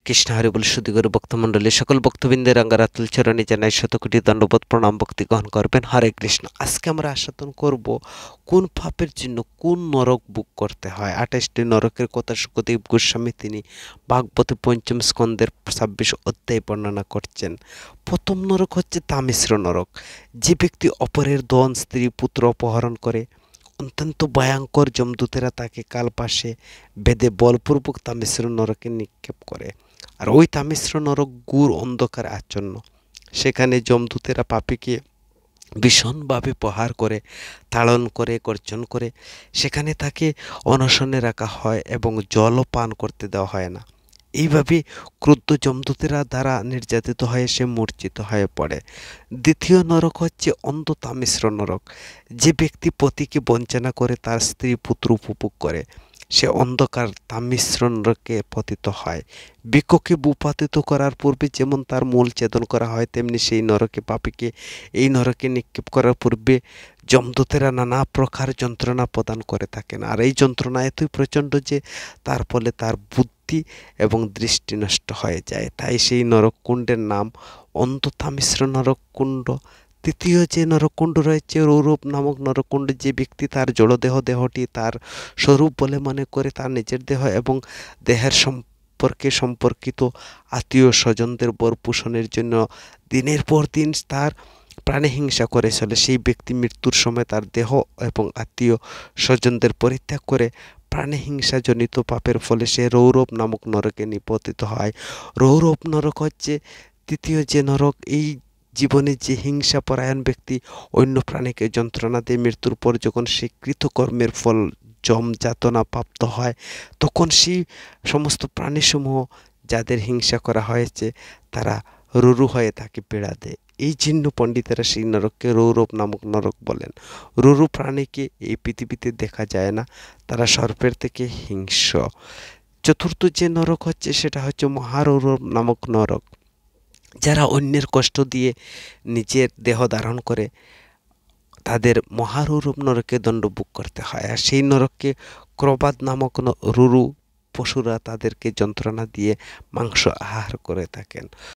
কৃষ্ণ হরি বলে সুদীগর ভক্তমণ্ডলী সকল ভক্তবৃন্দের রাঙ্গারাতুল চরণে জানাই শতকোটি দণ্ডবোধ প্রণাম ভক্তি গ্রহণ করবেন। হরে কৃষ্ণ। আজকে আমরা আস্বাদন করব কোন পাপের জন্য কোন নরক বুক করতে হয়। 28টি নরকের কথা সুখদেব গোস্বামী তিনি ভাগবতে পঞ্চম স্কন্ধের 26 অধ্যায় বর্ণনা করছেন। প্রথম নরক হচ্ছে তামিশ্র নরক। যে ব্যক্তি অপরের ধন স্ত্রী পুত্র অপহরণ করে, অত্যন্ত ভয়ঙ্কর যমদূতেরা তাকে কালপাশে বেঁধে বলপূর্বক তামিশ্র নরকে নিক্ষেপ করে। আর ওই তামিশ্র নরক গুড় অন্ধকার আচ্ছন্ন। সেখানে যমদূতেরা পাপীকে ভীষণভাবে প্রহার করে, তাড়ন করে, গর্জন করে। সেখানে তাকে অনশনে রাখা হয় এবং জলও পান করতে দেওয়া হয় না। এইভাবে ক্রুদ্ধ যমদূতেরা দ্বারা নির্যাতিত হয়ে সে মূর্ছিত হয়ে পড়ে। দ্বিতীয় নরক হচ্ছে অন্ধ তামিশ্র নরক। যে ব্যক্তি পতিকে বঞ্চনা করে তার স্ত্রী পুত্র উপভোগ করে, সে অন্ধকার তামিশ্র নরকে পতিত হয়। বৃক্ষকে ভূপাতিত করার পূর্বে যেমন তার মূল ছেদন করা হয়, তেমনি সেই নরকে পাপীকে এই নরকে নিক্ষেপ করার পূর্বে যমদূতেরা নানা প্রকার যন্ত্রণা প্রদান করে থাকেন। আর এই যন্ত্রণা এতই প্রচণ্ড যে তার ফলে তার বুদ্ধি এবং দৃষ্টি নষ্ট হয়ে যায়। তাই সেই নরককুণ্ডের নাম অন্ধতামিশ্র নরককুণ্ড। তৃতীয় যে নরককুণ্ড রয়েছে রৌরব নামক নরককুণ্ড। যে ব্যক্তি তার দেহটি তার স্বরূপ বলে মনে করে তার নিজের দেহ এবং দেহের সম্পর্কিত আত্মীয় স্বজনদের বরপুষণের জন্য দিনের পর দিন তার প্রাণে হিংসা করে চলে, সেই ব্যক্তি মৃত্যুর সময় তার দেহ এবং আত্মীয় স্বজনদের পরিত্যাগ করে প্রাণে হিংসাজনিত পাপের ফলে সে রৌরব নামক নরকে নিপতিত হয়। রৌরব নরক হচ্ছে তৃতীয় যে নরক। এই জীবনে যে হিংসা পরায়ণ ব্যক্তি অন্য প্রাণীকে যন্ত্রণা দিয়ে মৃত্যুর পর যখন সে কৃতকর্মের ফল যম যাতনা প্রাপ্ত হয়, তখন সেই সমস্ত প্রাণীসমূহ যাদের হিংসা করা হয়েছে তারা রুরু হয়ে তাকে পীড়া দেয়। এই জিন্ন পণ্ডিতেরা সেই নরককে রৌরব নামক নরক বলেন। রুরু প্রাণীকে এই পৃথিবীতে দেখা যায় না, তারা সর্পের থেকে হিংস্র। চতুর্থ যে নরক হচ্ছে সেটা হচ্ছে মহারৌরব নামক নরক। যারা অন্যের কষ্ট দিয়ে নিজের দেহ ধারণ করে তাদের মহারৌরব নরকে দণ্ড ভোগ করতে হয়। আর সেই নরককে ক্রবাদ নামক রুরু পশুরা তাদেরকে যন্ত্রণা দিয়ে মাংস আহার করে থাকেন।